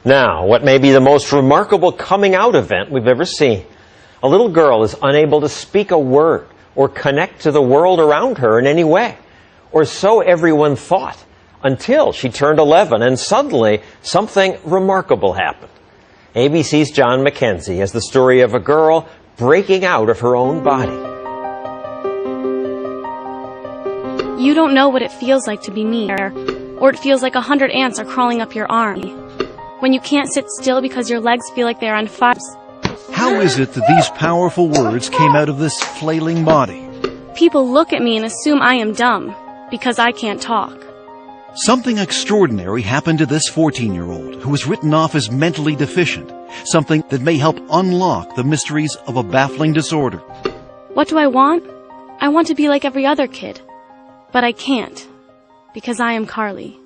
Now, what may be the most remarkable coming out event we've ever seen? A little girl is unable to speak a word or connect to the world around her in any way. Or so everyone thought, until she turned 11 and suddenly something remarkable happened. ABC's John McKenzie has the story of a girl breaking out of her own body. You don't know what it feels like to be me, or it feels like 100 ants are crawling up your arm. When you can't sit still because your legs feel like they're on fire. How is it that these powerful words came out of this flailing body? People look at me and assume I am dumb because I can't talk. Something extraordinary happened to this 14-year-old who was written off as mentally deficient, something that may help unlock the mysteries of a baffling disorder. What do I want? I want to be like every other kid. But I can't, because I am Carly.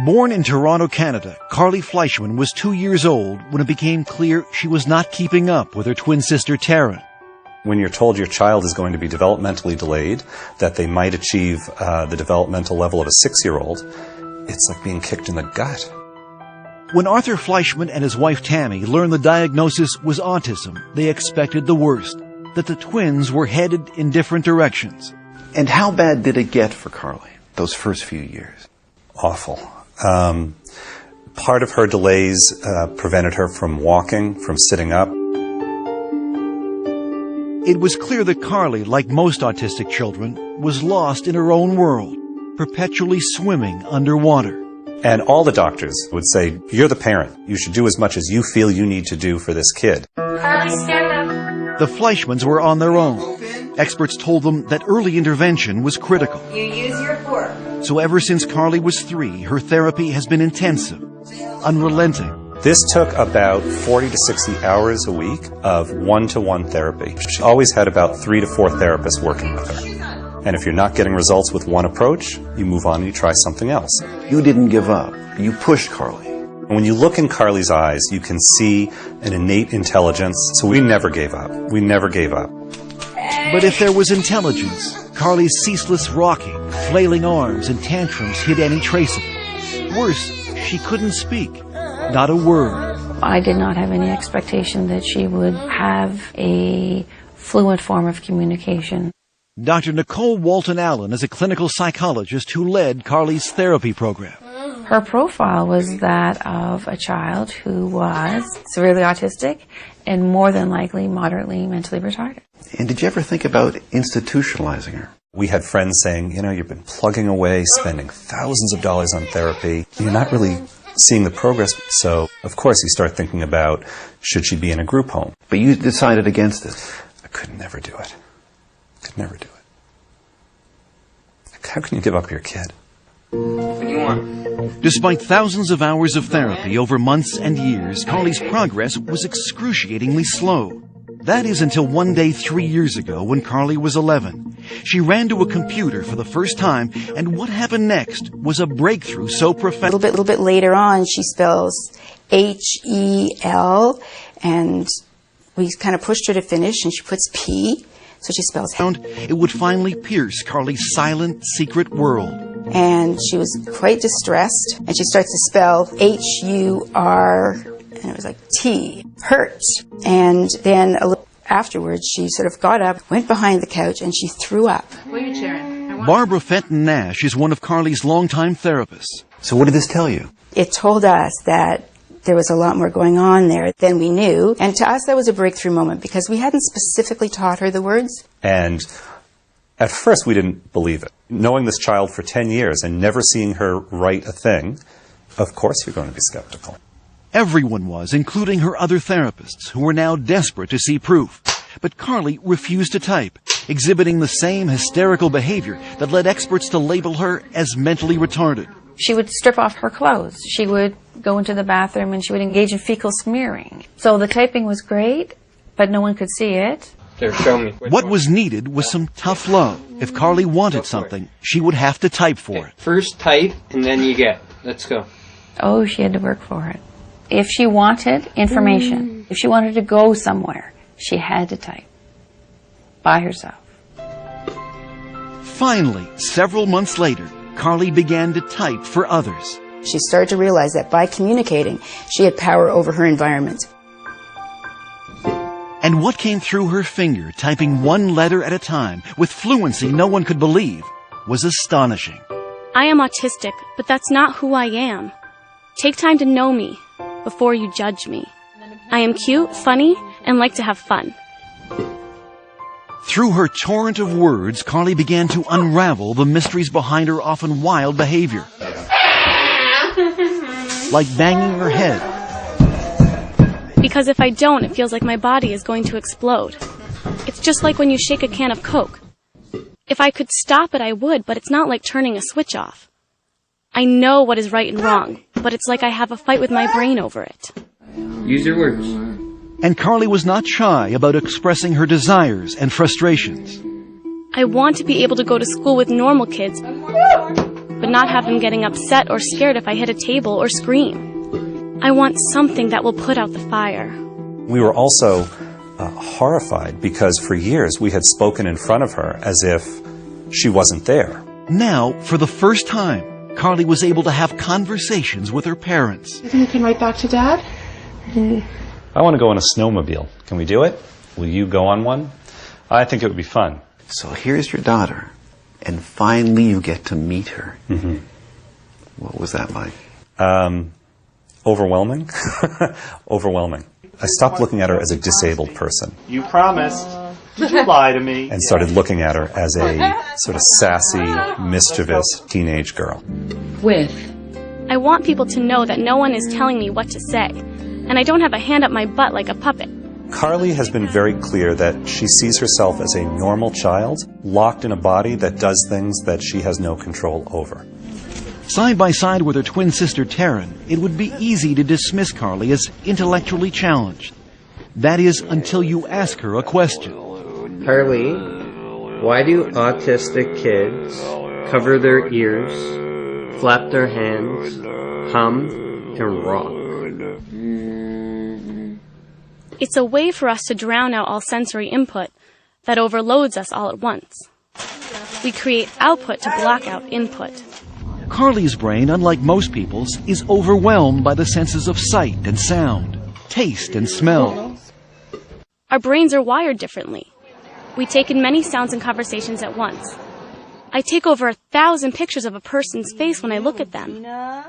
Born in Toronto, Canada, Carly Fleischmann was 2 years old when it became clear she was not keeping up with her twin sister Tara. When you're told your child is going to be developmentally delayed, that they might achieve the developmental level of a 6-year-old, it's like being kicked in the gut. When Arthur Fleischmann and his wife Tammy learned the diagnosis was autism, they expected the worst, that the twins were headed in different directions. And how bad did it get for Carly, those first few years? Awful. Part of her delays prevented her from walking, from sitting up. It was clear that Carly, like most autistic children, was lost in her own world, perpetually swimming underwater. And all the doctors would say, you're the parent. You should do as much as you feel you need to do for this kid. Carly, stand up. The Fleischmanns were on their own. Experts told them that early intervention was critical. You use your fork. So ever since Carly was 3, her therapy has been intensive, unrelenting. This took about 40 to 60 hours a week of one-to-one therapy. She always had about 3 to 4 therapists working with her. And if you're not getting results with one approach, you move on and you try something else. You didn't give up. You pushed Carly. And when you look in Carly's eyes, you can see an innate intelligence. So we never gave up. We never gave up. But if there was intelligence, Carly's ceaseless rocking, flailing arms, and tantrums hid any trace of it. Worse, she couldn't speak. Not a word. I did not have any expectation that she would have a fluent form of communication. Dr. Nicole Walton-Allen is a clinical psychologist who led Carly's therapy program. Her profile was that of a child who was severely autistic and more than likely moderately mentally retarded. And did you ever think about institutionalizing her? We had friends saying, you know, you've been plugging away, spending thousands of dollars on therapy. You're not really seeing the progress. So, of course, you start thinking about, should she be in a group home? But you decided against it. I could never do it. Could never do it. How can you give up your kid? What do you want? Despite thousands of hours of therapy over months and years, Carly's progress was excruciatingly slow. That is until one day 3 years ago when Carly was 11. She ran to a computer for the first time, and what happened next was a breakthrough so profound. A little bit later on, she spells H-E-L, and we kind of pushed her to finish, and she puts P, so she spells. It would finally pierce Carly's silent, secret world. And she was quite distressed, and she starts to spell H-U-R, and it was like T, hurt. And then a little afterwards, she sort of got up, went behind the couch, and she threw up. What are you cheering? Barbara Fenton-Nash is one of Carly's longtime therapists. So what did this tell you? It told us that there was a lot more going on there than we knew. And to us, that was a breakthrough moment because we hadn't specifically taught her the words. And at first, we didn't believe it. Knowing this child for 10 years and never seeing her write a thing, of course you're going to be skeptical. Everyone was, including her other therapists, who were now desperate to see proof. But Carly refused to type, exhibiting the same hysterical behavior that led experts to label her as mentally retarded. She would strip off her clothes. She would go into the bathroom and she would engage in fecal smearing. So the typing was great, but no one could see it. There, show me. What was needed was some tough love. If Carly wanted something, she would have to type for it. First type, and then you get. Let's go. Oh, she had to work for it. If she wanted information, if she wanted to go somewhere, she had to type by herself. Finally, several months later, Carly began to type for others. She started to realize that by communicating, she had power over her environment. And what came through her finger, typing one letter at a time, with fluency no one could believe, was astonishing. I am autistic, but that's not who I am. Take time to know me before you judge me. I am cute, funny, and like to have fun. Through her torrent of words, Carly began to unravel the mysteries behind her often wild behavior. Like banging her head. Because if I don't, it feels like my body is going to explode. It's just like when you shake a can of Coke. If I could stop it, I would, but it's not like turning a switch off. I know what is right and wrong, but it's like I have a fight with my brain over it. Use your words. And Carly was not shy about expressing her desires and frustrations. I want to be able to go to school with normal kids, but not have them getting upset or scared if I hit a table or scream. I want something that will put out the fire. We were also horrified because for years we had spoken in front of her as if she wasn't there. Now, for the first time, Carly was able to have conversations with her parents. You think you can write back to Dad? I want to go on a snowmobile. Can we do it? Will you go on one? I think it would be fun. So here's your daughter, and finally you get to meet her. Mm-hmm. What was that like? Overwhelming. Overwhelming. I stopped looking at her as a disabled person. You promised. Did you lie to me? And started looking at her as a sort of sassy, mischievous teenage girl. I want people to know that no one is telling me what to say, and I don't have a hand up my butt like a puppet. Carly has been very clear that she sees herself as a normal child, locked in a body that does things that she has no control over. Side by side with her twin sister Taryn, it would be easy to dismiss Carly as intellectually challenged. That is, until you ask her a question. Carly, why do autistic kids cover their ears, flap their hands, hum, and rock? It's a way for us to drown out all sensory input that overloads us all at once. We create output to block out input. Carly's brain, unlike most people's, is overwhelmed by the senses of sight and sound, taste and smell. Our brains are wired differently. We take in many sounds and conversations at once. I take over 1,000 pictures of a person's face when I look at them.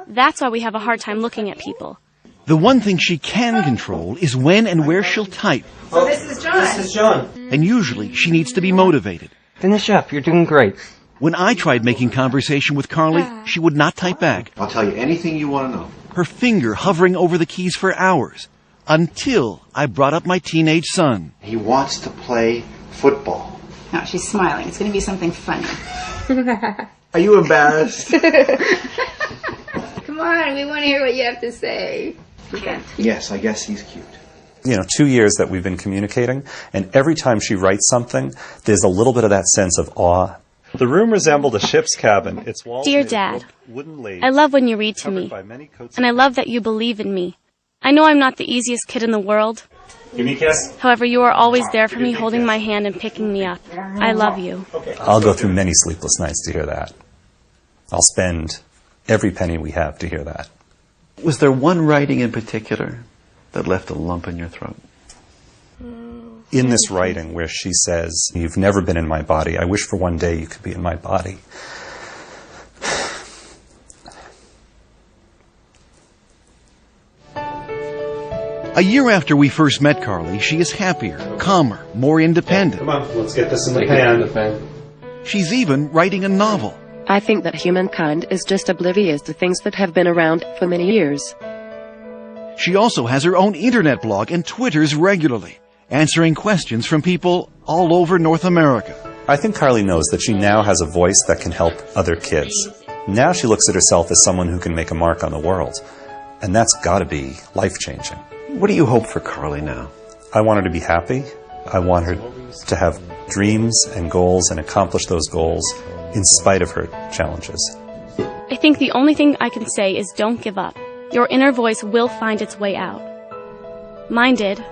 That's why we have a hard time looking at people. The one thing she can control is when and where she'll type. Oh, this is John. This is John. And usually she needs to be motivated. Finish up. You're doing great. When I tried making conversation with Carly, she would not type back. I'll tell you anything you want to know. Her finger hovering over the keys for hours, until I brought up my teenage son. He wants to play football. No, she's smiling. It's going to be something funny. Are you embarrassed? Come on, we want to hear what you have to say. Yes, I guess he's cute. 2 years that we've been communicating, and every time she writes something, there's a little bit of that sense of awe. The room resembled a ship's cabin. Its walls Dear made of Dad, wooden laths, I love when you read to covered me, by many coats and I of love that you believe in me. I know I'm not the easiest kid in the world. Give me a kiss. However, you are always there for me, holding my hand and picking me up. I love you. I'll go through many sleepless nights to hear that. I'll spend every penny we have to hear that. Was there one writing in particular that left a lump in your throat? In this writing where she says, "You've never been in my body. I wish for one day you could be in my body." A year after we first met Carly, she is happier, calmer, more independent. Come on, let's get this in the pan. She's even writing a novel. I think that humankind is just oblivious to things that have been around for many years. She also has her own internet blog and twitters regularly, answering questions from people all over North America. I think Carly knows that she now has a voice that can help other kids. Now she looks at herself as someone who can make a mark on the world. And that's got to be life-changing. What do you hope for Carly now? I want her to be happy. I want her to have dreams and goals and accomplish those goals in spite of her challenges. I think the only thing I can say is don't give up. Your inner voice will find its way out. Mine did.